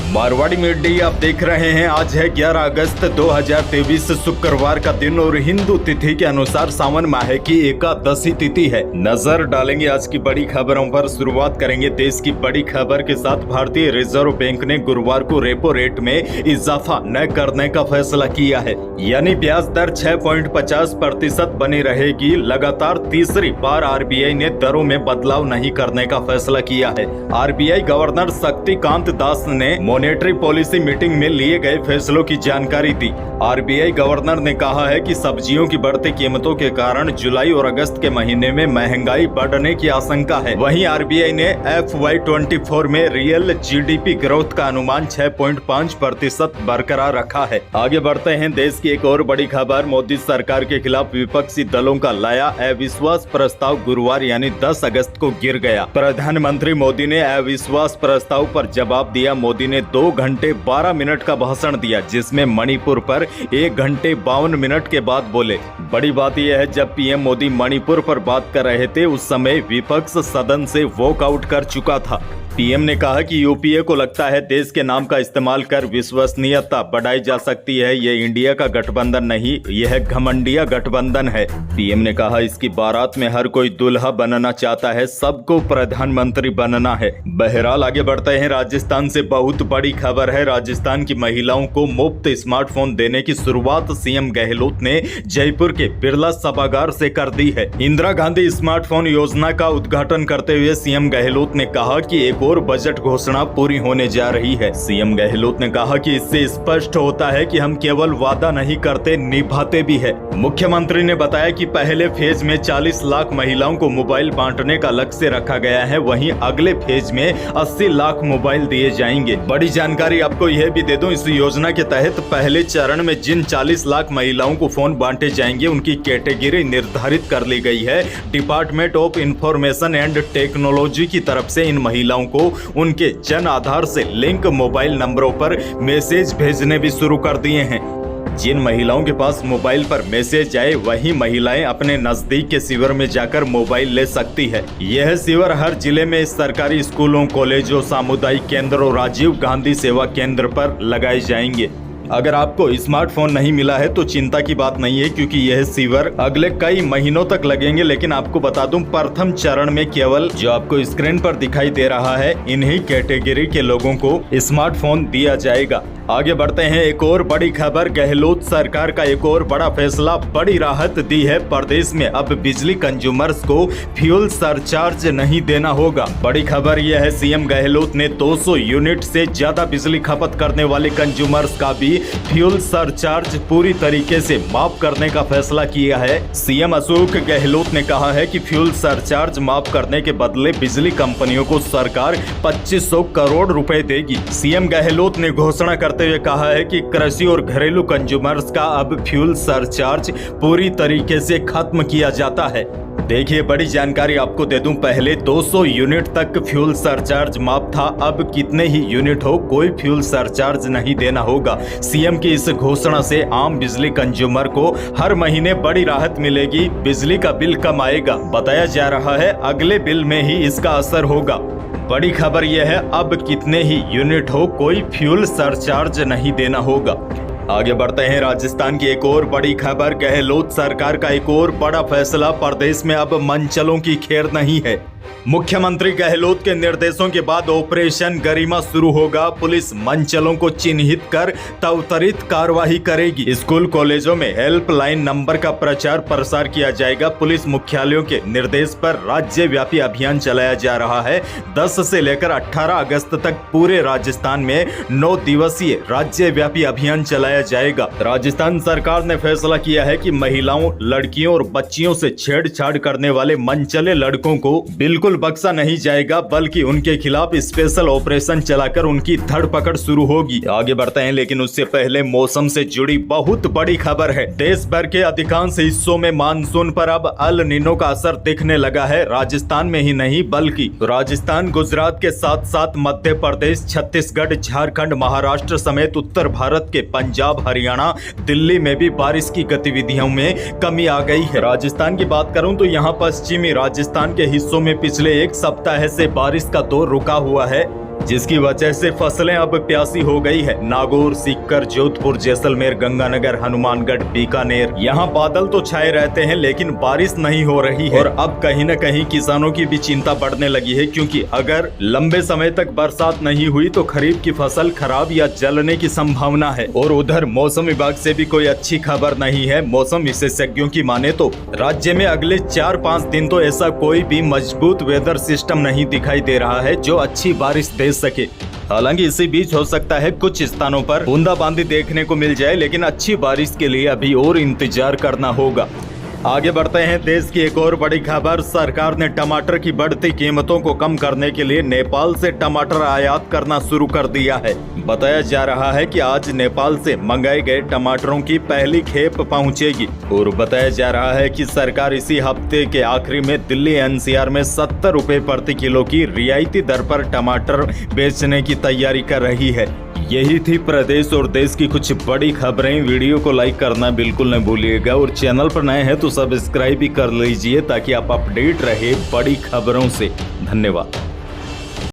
Marwari media आप देख रहे हैं। आज है 11 अगस्त 2023 शुक्रवार का दिन और हिंदू तिथि के अनुसार सावन माह की एकादशी तिथि है। नजर डालेंगे आज की बड़ी खबरों पर। शुरुआत करेंगे देश की बड़ी खबर के साथ। भारतीय रिजर्व बैंक ने गुरुवार को रेपो रेट में इजाफा न करने का फैसला किया है, यानी ब्याज दर 6.50% बनी रहेगी। लगातार तीसरी बार आरबीआई ने दरों में बदलाव नहीं करने का फैसला किया है। आरबीआई गवर्नर शक्तिकांत दास ने मॉनेटरी पॉलिसी मीटिंग में लिए गए फैसलों की जानकारी दी। आरबीआई गवर्नर ने कहा है कि सब्जियों की बढ़ती कीमतों के कारण जुलाई और अगस्त के महीने में महंगाई बढ़ने की आशंका है। वहीं आरबीआई ने FY24 में रियल जीडीपी ग्रोथ का अनुमान 6.5% बरकरार रखा है। आगे बढ़ते हैं। देश की एक और बड़ी खबर। मोदी सरकार के खिलाफ विपक्षी दलों का लाया अविश्वास प्रस्ताव गुरुवार यानी 10 अगस्त को गिर गया। प्रधानमंत्री मोदी ने अविश्वास प्रस्ताव पर जवाब दिया। मोदी ने 2 घंटे 12 मिनट का भाषण दिया, जिसमें मणिपुर पर 1 घंटे 52 मिनट के बाद बोले। बड़ी बात यह है, जब पीएम मोदी मणिपुर पर बात कर रहे थे उस समय विपक्ष सदन से वॉकआउट कर चुका था। पीएम ने कहा कि यूपीए को लगता है देश के नाम का इस्तेमाल कर विश्वसनीयता बढ़ाई जा सकती है। ये इंडिया का गठबंधन नहीं, यह घमंडिया गठबंधन है। पीएम ने कहा इसकी बारात में हर कोई दूल्हा बनना चाहता है, सबको प्रधानमंत्री बनना है। बहरहाल आगे बढ़ते हैं। राजस्थान से बहुत बड़ी खबर है। राजस्थान की महिलाओं को मुफ्त स्मार्टफोन देने की शुरुआत सीएम गहलोत ने जयपुर के बिरला सभागार से कर दी है। इंदिरा गांधी स्मार्टफोन योजना का उद्घाटन करते हुए सीएम गहलोत ने कहा कि एक और बजट घोषणा पूरी होने जा रही है। सीएम गहलोत ने कहा कि इससे स्पष्ट होता है कि हम केवल वादा नहीं करते, निभाते भी है। मुख्यमंत्री ने बताया कि पहले फेज में 40 लाख महिलाओं को मोबाइल बांटने का लक्ष्य रखा गया है। वहीं अगले फेज में 80 लाख मोबाइल दिए जाएंगे। बड़ी जानकारी आपको यह भी दे दूं, इस योजना के तहत पहले चरण में जिन 40 लाख महिलाओं को फोन बांटे जाएंगे उनकी कैटेगरी निर्धारित कर ली गई है। Department of information and technology की तरफ से इन महिलाओं को उनके जन आधार से लिंक मोबाइल नंबरों पर मैसेज भेजने भी शुरू कर दिए हैं। जिन महिलाओं के पास मोबाइल पर मैसेज आए वही महिलाएं अपने नजदीक के शिविर में जाकर मोबाइल ले सकती है। यह शिविर हर जिले में सरकारी स्कूलों, कॉलेजों, सामुदायिक केंद्रों, राजीव गांधी सेवा केंद्र पर लगाए जाएंगे। अगर आपको स्मार्टफोन नहीं मिला है तो चिंता की बात नहीं है, क्योंकि यह शिविर अगले कई महीनों तक लगेंगे। लेकिन आपको बता दूं, प्रथम चरण में केवल जो आपको स्क्रीन पर दिखाई दे रहा है इन्हीं कैटेगरी के लोगों को स्मार्टफोन दिया जाएगा। आगे बढ़ते हैं। एक और बड़ी खबर। गहलोत सरकार का एक और बड़ा फैसला, बड़ी राहत दी है। प्रदेश में अब बिजली कंज्यूमर्स को फ्यूल सरचार्ज नहीं देना होगा। बड़ी खबर यह है, सीएम गहलोत ने 200 यूनिट से ज्यादा बिजली खपत करने वाले कंज्यूमर्स का भी फ्यूल सरचार्ज पूरी तरीके से माफ करने का फैसला किया है। सीएम अशोक गहलोत ने कहा है कि फ्यूल सरचार्ज माफ करने के बदले बिजली कंपनियों को सरकार 2500 करोड़ रुपए देगी। सीएम गहलोत ने घोषणा करते हुए कहा है कि कृषि और घरेलू कंज्यूमर्स का अब फ्यूल सरचार्ज पूरी तरीके से खत्म किया जाता है। देखिए, बड़ी जानकारी आपको दे दूं, पहले 200 यूनिट तक फ्यूल सरचार्ज माफ था। अब कितने ही यूनिट हो, कोई फ्यूल सरचार्ज नहीं देना होगा। सीएम की इस घोषणा से आम बिजली कंज्यूमर को हर महीने बड़ी राहत मिलेगी। बिजली का बिल कम आएगा। बताया जा रहा है अगले बिल में ही इसका असर होगा। बड़ी खबर यह है, अब कितने ही यूनिट हो, कोई फ्यूल सरचार्ज नहीं देना होगा। आगे बढ़ते हैं। राजस्थान की एक और बड़ी खबर। गहलोत सरकार का एक और बड़ा फैसला, प्रदेश में अब मनचलों की खेर नहीं है। मुख्यमंत्री गहलोत के निर्देशों के बाद ऑपरेशन गरिमा शुरू होगा। पुलिस मनचलों को चिन्हित कर त्वरित कार्रवाई करेगी। स्कूल कॉलेजों में हेल्पलाइन नंबर का प्रचार प्रसार किया जाएगा। पुलिस मुख्यालयों के निर्देश पर राज्यव्यापी अभियान चलाया जा रहा है। 10 से लेकर 18 अगस्त तक पूरे राजस्थान में 9 दिवसीय राज्यव्यापी अभियान चलाया जाएगा। राजस्थान सरकार ने फैसला किया है कि महिलाओं, लड़कियों और बच्चियों से छेड़छाड़ करने वाले मनचले लड़कों को बिल्कुल बख्शा नहीं जाएगा, बल्कि उनके खिलाफ स्पेशल ऑपरेशन चलाकर उनकी धरपकड़ शुरू होगी। आगे बढ़ते हैं, लेकिन उससे पहले मौसम से जुड़ी बहुत बड़ी खबर है। देश भर के अधिकांश हिस्सों में मानसून पर अब अल नीनो का असर दिखने लगा है। राजस्थान में ही नहीं बल्कि राजस्थान, गुजरात के साथ साथ मध्य प्रदेश, छत्तीसगढ़, झारखंड, महाराष्ट्र समेत उत्तर भारत के पंजाब, हरियाणा, दिल्ली में भी बारिश की गतिविधियों में कमी आ गई है। राजस्थान की बात करूं तो यहाँ पश्चिमी राजस्थान के हिस्सों में पिछले एक सप्ताह से बारिश का दौर रुका हुआ है। जिसकी वजह से फसलें अब प्यासी हो गई है। नागौर, सीकर, जोधपुर, जैसलमेर, गंगानगर, हनुमानगढ़, बीकानेर, यहाँ बादल तो छाए रहते हैं लेकिन बारिश नहीं हो रही है। और अब कहीं न कहीं किसानों की भी चिंता बढ़ने लगी है, क्योंकि अगर लंबे समय तक बरसात नहीं हुई तो खरीफ की फसल खराब या जलने की संभावना है। और उधर मौसम विभाग से भी कोई अच्छी खबर नहीं है। मौसम विशेषज्ञों की माने तो राज्य में अगले 4-5 दिन तो ऐसा कोई भी मजबूत वेदर सिस्टम नहीं दिखाई दे रहा है जो अच्छी बारिश दे सके। हालांकि इसी बीच हो सकता है कुछ स्थानों पर बूंदाबांदी देखने को मिल जाए, लेकिन अच्छी बारिश के लिए अभी और इंतजार करना होगा। आगे बढ़ते हैं। देश की एक और बड़ी खबर, सरकार ने टमाटर की बढ़ती कीमतों को कम करने के लिए नेपाल से टमाटर आयात करना शुरू कर दिया है। बताया जा रहा है कि आज नेपाल से मंगाए गए टमाटरों की पहली खेप पहुंचेगी। और बताया जा रहा है कि सरकार इसी हफ्ते के आखिरी में दिल्ली एनसीआर में 70 रुपए प्रति किलो की रियायती दर पर टमाटर बेचने की तैयारी कर रही है। यही थी प्रदेश और देश की कुछ बड़ी खबरें। वीडियो को लाइक करना बिल्कुल न भूलिएगा और चैनल पर नए हैं तो सब्सक्राइब भी कर लीजिए ताकि आप अपडेट रहे बड़ी खबरों से। धन्यवाद।